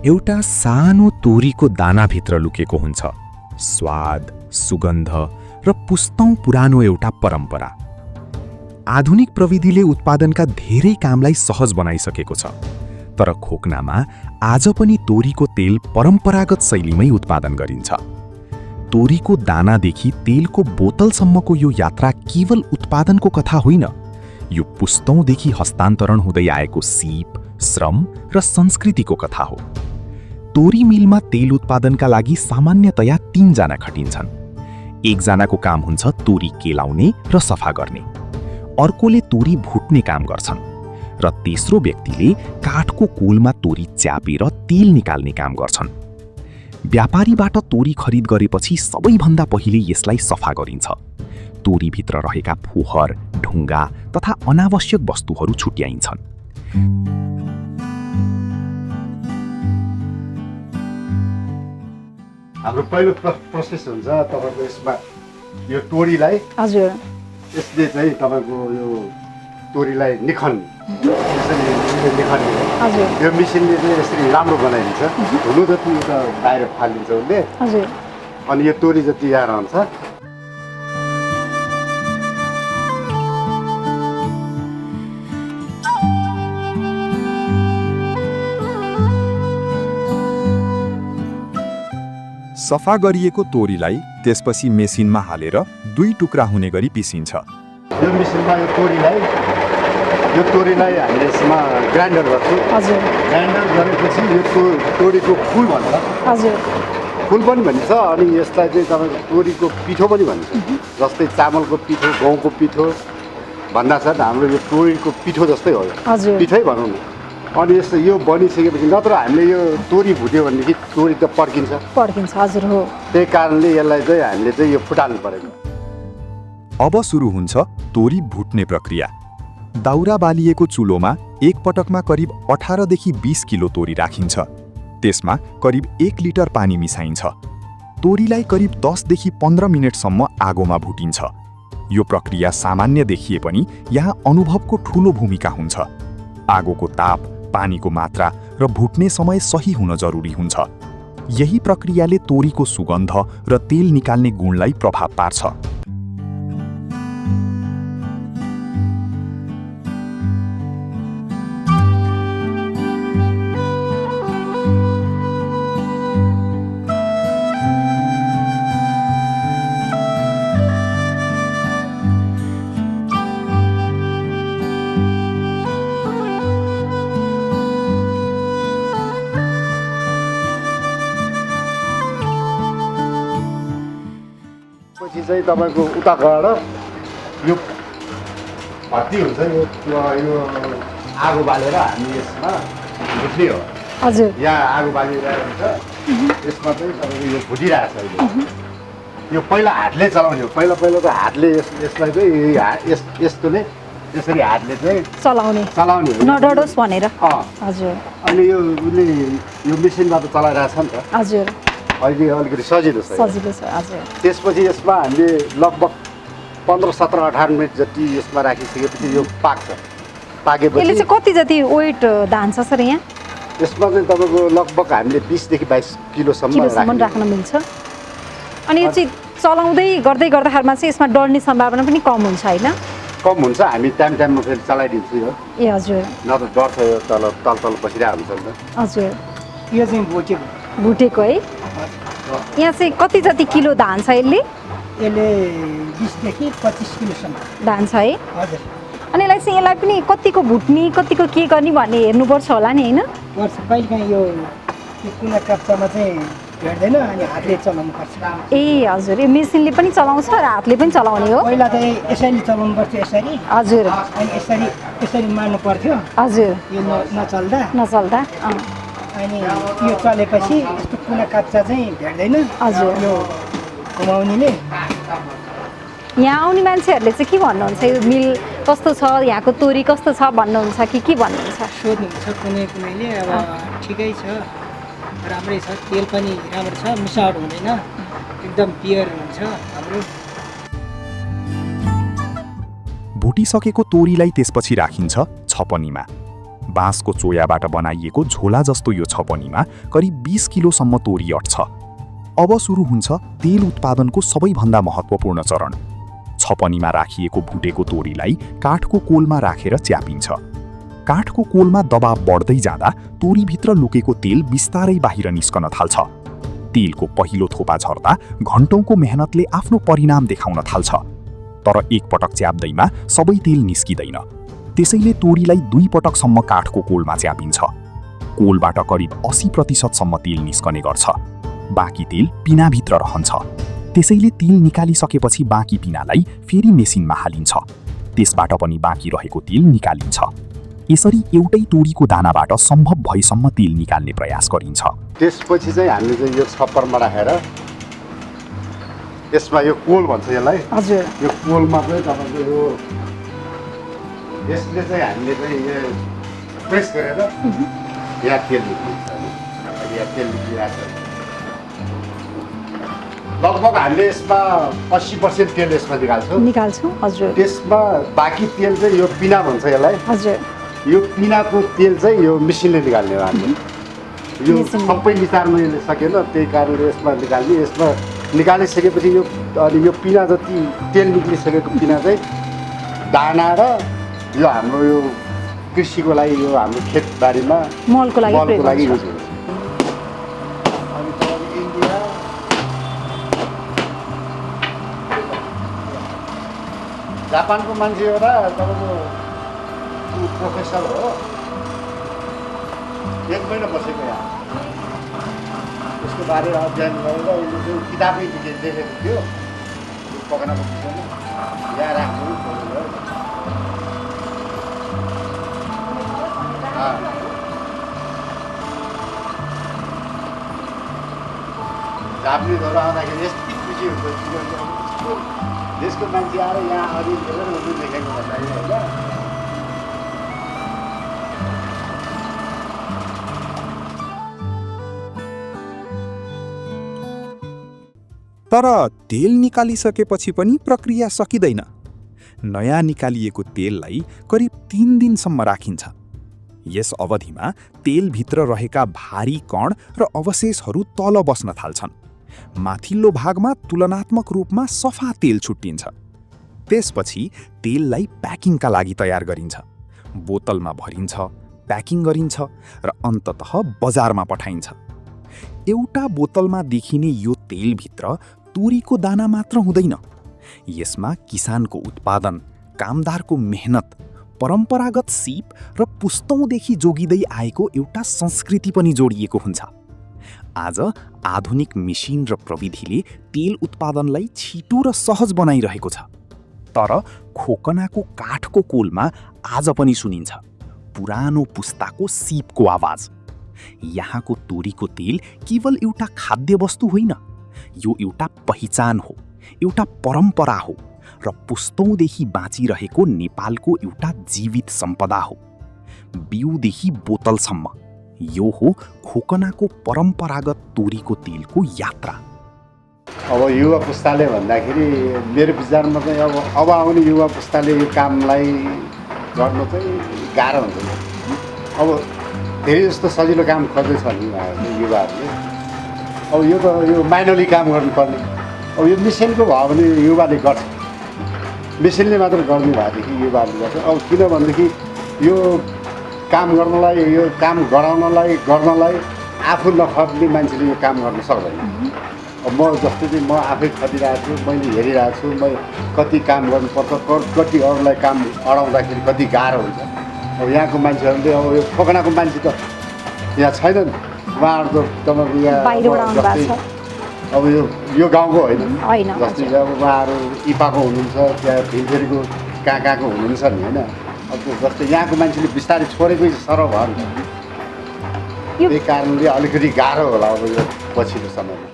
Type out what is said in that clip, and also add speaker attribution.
Speaker 1: एउटा सानो तोरीको दानाभित्र लुकेको हुन्छ स्वाद, सुगन्ध र पुस्तौं पुरानो एउटा परम्परा। आधुनिक प्रविधिले उत्पादनका धेरै कामलाई सहज बनाइसकेको छ, तर खोक्नामा आज पनि तोरीको तेल परम्परागत शैलीमै उत्पादन गरिन्छ। तोरीको दानादेखि तेलको बोतलसम्मको यो यात्रा केवल उत्पादनको कथा होइन, यो पुस्तौंदेखि हस्तान्तरण हुँदै आएको सिप, श्रम र संस्कृतिको कथा हो। तोरी मिलमा तेल उत्पादनका लागि सामान्यतया 3 जना खटिन्छन्। एकजनाको काम हुन्छ तोरी केलाउने र सफा गर्ने, अर्कोले तोरी भुट्ने काम गर्छन् र तेस्रो व्यक्तिले काठको कोलमा तोरी च्यापेर तेल निकाल्ने काम गर्छन्। व्यापारीबाट तोरी खरिद गरेपछि सबैभन्दा पहिले यसलाई सफा गरिन्छ। तोरीभित्र रहेका फोहर, ढुङ्गा तथा अनावश्यक वस्तुहरू छुट्याइन्छन्।
Speaker 2: हाम्रो पहिलो प्रोसेस हुन्छ तपाईको यसमा यो तोरीलाई
Speaker 3: हजुर
Speaker 2: यसले चाहिँ तपाईको यो तोरीलाई निखल्ने यसरी निखल्ने
Speaker 3: हजुर
Speaker 2: यो मेसिनले चाहिँ यसरी राम्रो बनाइदिन्छ। हुनु जति त बाहिर फालिदिन्छ उसले
Speaker 3: हजुर
Speaker 2: अनि यो तोरी जति यहाँ रहन्छ।
Speaker 4: सफा गरिएको तोरीलाई त्यसपछि मेसिनमा हालेर 2 टुक्रा हुने गरी पिसिन्छ।
Speaker 2: यो मेसिनमा यो तोरीलाई हामीले यसमा ग्राइन्डर गर्छौँ।
Speaker 3: हजुर
Speaker 2: ग्राइन्डर गरेपछि यो तोरीको फुल भन्छ।
Speaker 3: हजुर
Speaker 2: फुल पनि भनिन्छ अनि यसलाई चाहिँ तपाईँको तोरीको पिठो पनि भन्छ। जस्तै चामलको पिठो, गहुँको पिठो भन्दा छ हाम्रो यो तोरीको पिठो जस्तै हो।
Speaker 3: हजुर
Speaker 2: पिठै भनौँ न। अनि यस्तो यो बनिसकेपछि नत्र हामीले यो तोरी भुट्यो भनेदेखि तोरी त पड्किन्छ।
Speaker 3: हजुर हो।
Speaker 2: त्यही कारणले यसलाई चाहिँ हामीले चाहिँ यो फुटाल्नु परेको।
Speaker 4: अब सुरु हुन्छ तोरी भुट्ने प्रक्रिया। दाउरा बालिएको चुलोमा एक पटकमा करिब 18 देखि 20 किलो तोरी राखिन्छ। त्यसमा करिब 1 लिटर पानी मिसाइन्छ। तोरीलाई करिब 10 देखि 15 मिनेटसम्म आगोमा भुटिन्छ। यो प्रक्रिया सामान्य देखिए पनि यहाँ अनुभवको ठूलो भूमिका हुन्छ। आगोको ताप, पानीको मात्रा र भुट्ने समय सही हुन जरुरी हुन्छ। यही प्रक्रियाले तोरीको सुगन्ध र तेल निकाल्ने गुणलाई प्रभाव पार्छ।
Speaker 2: पछि चाहिँ तपाईँको उता गएर यो भर्ती हुन्छ। यो आगो बालेर हामी यसमा भुट्ने हो।
Speaker 3: हजुर
Speaker 2: यहाँ आगो बालिरहेको हुन्छ। यसमा चाहिँ तपाईँको यो भुटिरहेको छ अहिले। यो पहिला हातले चलाउने हो। पहिला त हातले यसलाई चाहिँ यस्तोले यसरी हातले चाहिँ
Speaker 3: चलाउने
Speaker 2: हो
Speaker 3: नडडोस् भनेर। हजुर
Speaker 2: अनि यो उसले यो मेसिनबाट चलाइरहेछ नि त।
Speaker 3: हजुर
Speaker 2: अहिले अलिकति सजिलो छ।
Speaker 3: हजुर
Speaker 2: त्यसपछि यसमा हामीले लगभग 15, 17, 18 मिनट जति यसमा राखिसकेपछि यो पाक्छ। पाकेपछि
Speaker 3: यसले चाहिँ कति जति वेट धान्छ सर यहाँ?
Speaker 2: यसमा चाहिँ तपाईँको लगभग हामीले 20 देखि 22 किलोसम्म
Speaker 3: राख्न मिल्छ। अनि यो चाहिँ चलाउँदै गर्दाखेरिमा चाहिँ यसमा डढ्ने सम्भावना पनि कम हुन्छ होइन?
Speaker 2: कम हुन्छ। हामी टाइममा फेरि चलाइदिन्छु यो।
Speaker 3: ए हजुर
Speaker 2: नत्र डढ्छ यो तल बसिरहेको हुन्छ नि त।
Speaker 3: हजुर
Speaker 5: यो चाहिँ
Speaker 3: भुटेको है। यहाँ चाहिँ कति जति किलो धान्छ यसले?
Speaker 5: यसले 20 देखि 25 किलोसम्म
Speaker 3: धान्छ है।
Speaker 5: हजुर
Speaker 3: अनि यसलाई पनि कतिको भुट्ने कतिको के गर्ने भन्ने हेर्नुपर्छ होला नि होइन?
Speaker 5: पर्छ। कहिलेकाहीँ यो कुना काप्चामा चाहिँ भेट्दैन अनि हातले चलाउनु पर्छ।
Speaker 3: ए हजुर यो मेसिनले पनि चलाउँछ र हातले पनि चलाउने हो?
Speaker 5: पहिला चाहिँ यसरी चलाउनु पर्छ यसरी।
Speaker 3: हजुर
Speaker 5: अनि यसरी मार्नु पर्थ्यो।
Speaker 3: हजुर
Speaker 5: यो नचल्दा अनि यो चलेपछि यस्तो कुना काप्चा चाहिँ भेट्दैन।
Speaker 3: हजुर
Speaker 5: यो घुमाउनेले।
Speaker 3: यहाँ आउने मान्छेहरूले चाहिँ के भन्नुहुन्छ? यो मिल कस्तो छ, यहाँको तोरी कस्तो छ भन्नुहुन्छ कि के भन्नुहुन्छ?
Speaker 5: सोध्नुहुन्छ कुनैले। अब ठिकै छ, राम्रै छ, तेल पनि राम्रो छ, मिसावट हुँदैन, एकदम प्योर हुन्छ हाम्रो।
Speaker 4: भुटिसकेको तोरीलाई त्यसपछि राखिन्छ छपनीमा। बाँसको चोयाबाट बनाइएको झोला जस्तो यो छपनीमा करिब 20 किलोसम्म तोरी अट्छ। अब सुरु हुन्छ तेल उत्पादनको सबैभन्दा महत्त्वपूर्ण चरण। छपनीमा राखिएको भुटेको तोरीलाई काठको कोलमा राखेर च्यापिन्छ। काठको कोलमा दबाव बढ्दै जाँदा तोरीभित्र लुकेको तेल बिस्तारै बाहिर निस्कन थाल्छ। तेलको पहिलो थोपा झर्दा घण्टौँको मेहनतले आफ्नो परिणाम देखाउन थाल्छ। तर एक पटक च्याप्दैमा सबै तेल निस्किँदैन। त्यसैले तोरीलाई 2 पटकसम्म काठको कोलमा च्यापिन्छ। कोलबाट करिब 80% तेल निस्कने गर्छ। बाँकी तेल पिनाभित्र रहन्छ। त्यसैले तेल निकालिसकेपछि बाँकी पिनालाई फेरि मेसिनमा हालिन्छ। त्यसबाट पनि बाँकी रहेको तेल निकालिन्छ। यसरी एउटै तोरीको दानाबाट सम्भव भएसम्म तेल निकाल्ने प्रयास गरिन्छ।
Speaker 2: त्यसपछि चाहिँ हामीले चाहिँ यो छप्परमा राखेर यसमा यो कोल भन्छ यसलाई।
Speaker 3: हजुर।
Speaker 2: यो कोलमा चाहिँ तपाईँको यो यसले चाहिँ हामीले चाहिँ यो प्रेस गरेर यहाँ तेल निक्लिन्छ। यहाँ तेल निक्लिरहेको छ। लगभग हामीले यसमा 80% तेल यसमा
Speaker 3: निकाल्छौँ। हजुर।
Speaker 2: त्यसमा बाँकी तेल चाहिँ यो पिना भन्छ यसलाई।
Speaker 3: हजुर।
Speaker 2: यो पिनाको तेल चाहिँ यो मेसिनले निकाल्ने हो हामीले। यो सबै निकाल्न सकेन, त्यही कारणले यसमा निकाल्ने। यसमा निकालिसकेपछि यो अनि यो पिना जति तेल निक्लिसकेको पिना चाहिँ दाना र यो हाम्रो यो कृषिको लागि यो हाम्रो खेतबारीमा
Speaker 3: मलको लागि
Speaker 2: युज हुन्छ। अनि तपाईँको इन्डिया जापानको मान्छे एउटा तपाईँको प्रोफेसर हो, 1 महिना बसेको यहाँ। यसको बारेमा अध्ययन गरेर उसले चाहिँ किताबै लेखेको थियो पकाउनको विषयमा। यहाँ राख्नु जापानिजहरू आउँदाखेरि यस्तै खुसी हुन्छ। देशको मान्छे आएर यहाँ अघि उसले लेखेको भन्दाखेरि होइन।
Speaker 4: तर तेल निकालिसकेपछि पनि प्रक्रिया सकिँदैन। नयाँ निकालिएको तेललाई करिब 3 दिनसम्म राखिन्छ। यस अवधिमा तेलभित्र रहेका भारी कण र अवशेषहरू तल बस्न थाल्छन्। माथिल्लो भागमा तुलनात्मक रूपमा सफा तेल छुट्टिन्छ। त्यसपछि तेललाई प्याकिङका लागि तयार गरिन्छ। बोतलमा भरिन्छ, प्याकिङ गरिन्छ र अन्ततः बजारमा पठाइन्छ। एउटा बोतलमा देखिने यो तेलभित्र तोरीको दाना मात्र हुँदैन। यसमा किसानको उत्पादन, कामदारको मेहनत, परम्परागत सिप र पुस्तौँदेखि जोगिँदै आएको एउटा संस्कृति पनि जोडिएको हुन्छ। आज आधुनिक मेसिन र प्रविधिले तेल उत्पादनलाई छिटो र सहज बनाइरहेको छ। तर खोकनाको काठको कोलमा आज पनि सुनिन्छ पुरानो पुस्ताको सिपको आवाज। यहाँको तोरीको तेल केवल एउटा खाद्य वस्तु होइन, यो एउटा पहिचान हो, एउटा परम्परा हो र पुस्तौँदेखि बाँचिरहेको नेपालको एउटा जीवित सम्पदा हो। बिउदेखि बोतलसम्म यो हो खोकनाको परम्परागत तोरीको तेलको यात्रा।
Speaker 2: अब युवा पुस्ताले भन्दाखेरि मेरो विचारमा चाहिँ अब आउने युवा पुस्ताले यो कामलाई गर्नु चाहिँ गाह्रो हुन्छ। अब धेरै जस्तो सजिलो काम खोज्दैछ नि युवाहरूले। अब यो त यो माइनरली काम गर्नुपर्ने। अब यो मेसिनको भयो भने युवाले गर्छ, मेसिनले मात्र गर्ने भएदेखि युवाहरूले गर्छ। अब किनभनेदेखि यो काम गर्नलाई, यो काम गर्नलाई आफू नखट्ने मान्छेले यो काम गर्न सक्दैन। अब म जस्तो चाहिँ म आफै खटिरहेको छु, मैले हेरिरहेको छु, म कति काम गर्नुपर्छ, कति अरूलाई काम अडाउँदाखेरि कति गाह्रो हुन्छ। अब यहाँको मान्छेहरूले अब यो खोकनाको मान्छे त यहाँ छैनन्। उहाँहरू त तपाईँको यहाँ अब यो गाउँको होइन, जस्तै अब उहाँहरू इपाको हुनुहुन्छ, त्यहाँ भिलफेरीको कहाँको हुनुहुन्छ नि होइन। अब जस्तै यहाँको मान्छेले बिस्तारै छोडेकै सरह भयो नि। त्यही कारणले अलिकति गाह्रो होला अब यो पछिल्लो समयमा।